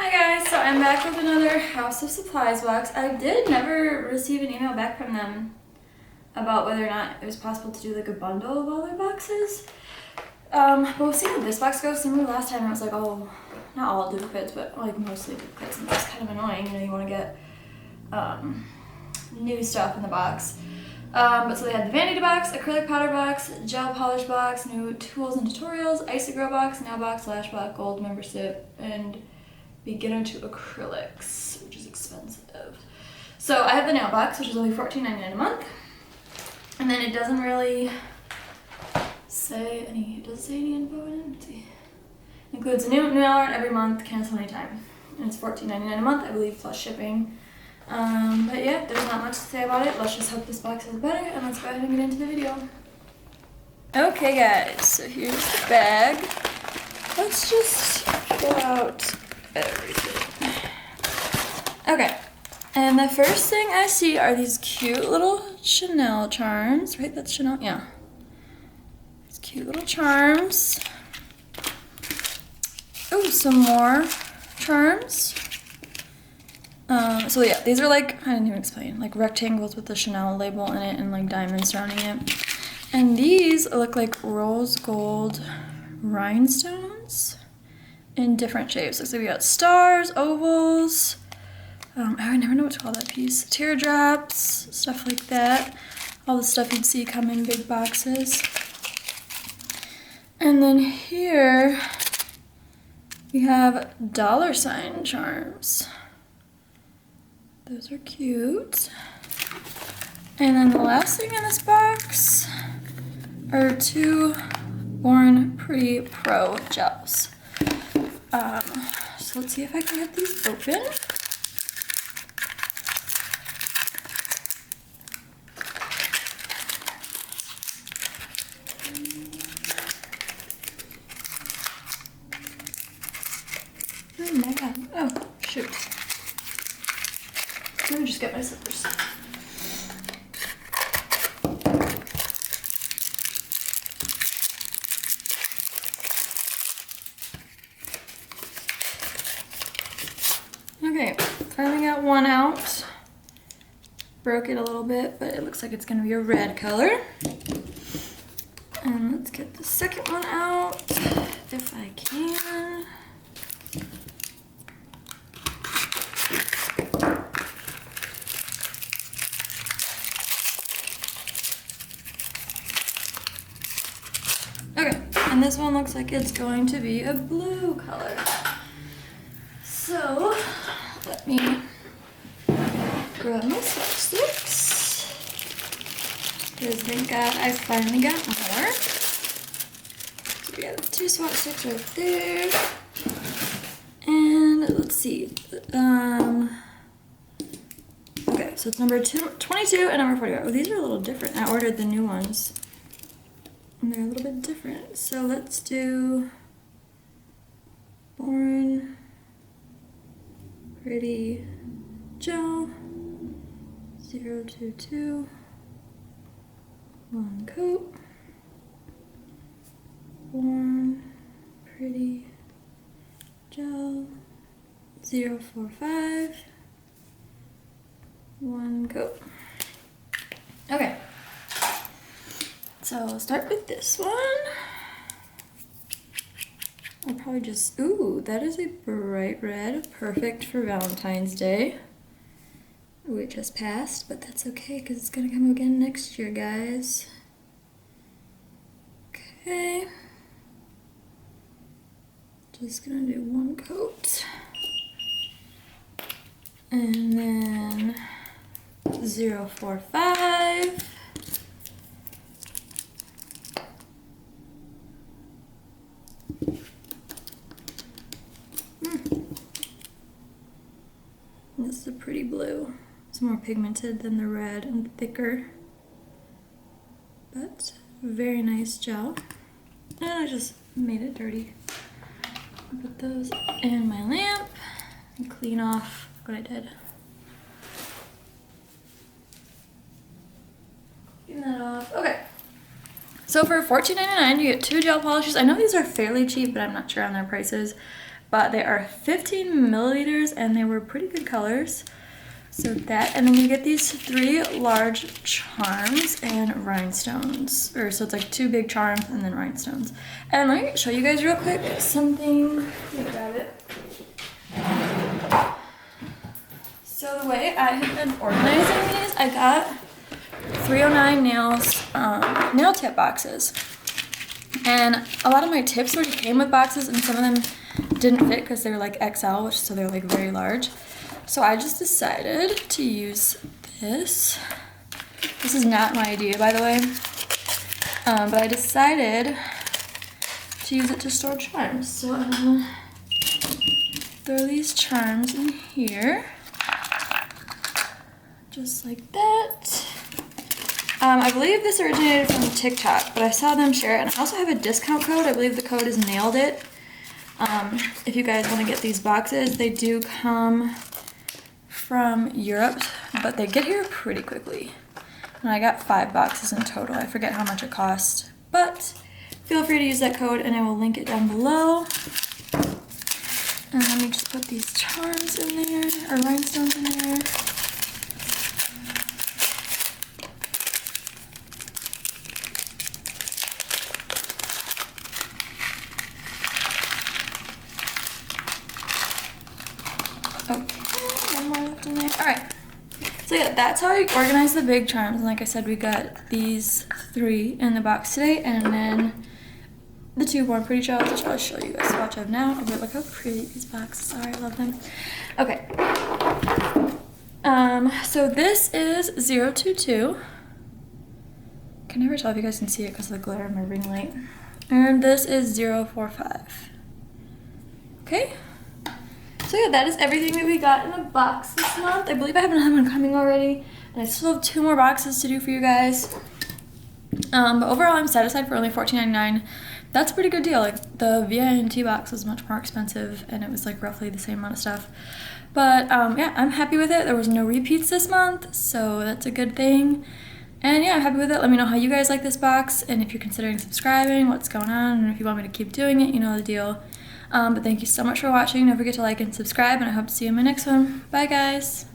Hi guys, so I'm back with another House of Supplies box. I did never receive an email back from them about whether or not it was possible to do like a bundle of all their boxes. But we'll see how this box goes. Remember last time I was like, oh, not all duplicates, but like mostly duplicates, and that's kind of annoying. You know, you want to get new stuff in the box. But so they had the vanity box, acrylic powder box, gel polish box, new tools and tutorials, Icy-Gro box, nail box, lash box, gold membership, and beginner to acrylics, which is expensive. So I have the nail box, which is only $14.99 a month. And then it doesn't really say any, does it say any info in it? Let's see. Includes a new nail art every month, cancel anytime. And it's $14.99 a month, I believe, plus shipping. But yeah, there's not much to say about it. Let's just hope this box is better, and let's go ahead and get into the video. Okay guys, so here's the bag. Let's just pull out everything. Okay, and the first thing I see are these cute little Chanel charms. Right, that's Chanel? Yeah. These cute little charms. Oh, some more charms. So yeah, these are like, I didn't even explain, like rectangles with the Chanel label in it and like diamonds surrounding it. And these look like rose gold rhinestones in different shapes. Looks like we got stars, ovals, I never know what to call that piece. Teardrops, stuff like that. All the stuff you'd see come in big boxes. And then here we have $ charms. Those are cute. And then the last thing in this box are two Born Pretty Pro gels. So let's see if I can get these open. Oh my god. Oh, shoot. Let me just get my slippers. Okay, finally got one out. Broke it a little bit, but it looks like it's gonna be a red color. And let's get the second one out, if I can. Okay, and this one looks like it's going to be a blue color. So, let me grab my swatch sticks. Because thank God I finally got more. So we got 2 swatch sticks right there. And let's see. Okay, so it's number 22 and number 41. Oh, these are a little different. I ordered the new ones. And they're a little bit different. So let's do Born Pretty Gel 022 1 coat. Born Pretty Gel 045 1 coat. Okay. So I'll start with this one. I'll probably just, ooh, that is a bright red, perfect for Valentine's Day. Ooh, it just passed, but that's okay because it's gonna come again next year, guys. Okay. Just gonna do 1 coat. And then 045. This is a pretty blue. It's more pigmented than the red and thicker. But very nice gel. And I just made it dirty. I'll put those in my lamp and clean off what I did. Clean that off. Okay. So for $14.99 you get 2 gel polishes. I know these are fairly cheap, but I'm not sure on their prices. but they are 15 milliliters and they were pretty good colors. So that, and then you get these 3 large charms and rhinestones. Or so it's like 2 big charms and then rhinestones. And let me show you guys real quick something. Let me grab it. So the way I have been organizing these, I got 309 nails nail tip boxes. And a lot of my tips already came with boxes and some of them didn't fit because they were like XL, which so they're like very large. So I just decided to use this. This is not my idea, by the way. But I decided to use it to store charms. So I'm gonna throw these charms in here. Just like that. I believe this originated from TikTok, but I saw them share it. And I also have a discount code. I believe the code is Nailed It. If you guys want to get these boxes, they do come from Europe, but they get here pretty quickly. And I got 5 boxes in total. I forget how much it cost, but feel free to use that code and I will link it down below. And let me just put these charms in there, or rhinestones in there. Okay, one more left in there. All right. So yeah, that's how I organize the big charms. And like I said, we got these 3 in the box today, and then the 2 more pretty shells, which I'll show you guys. Watch out now. Oh, but look how pretty these boxes are. I love them. Okay. So this is 022. Can never tell if you guys can see it because of the glare of my ring light. And this is 045. Okay. So yeah, that is everything that we got in the box this month. I believe I have another one coming already, and I still have 2 more boxes to do for you guys. But overall, I'm satisfied for only $14.99. That's a pretty good deal. Like the VINT box was much more expensive, and it was like roughly the same amount of stuff. But yeah, I'm happy with it. There was no repeats this month, so that's a good thing. And yeah, I'm happy with it. Let me know how you guys like this box, and if you're considering subscribing, what's going on, and if you want me to keep doing it, you know the deal. But thank you so much for watching. Don't forget to like and subscribe, and I hope to see you in my next one. Bye, guys.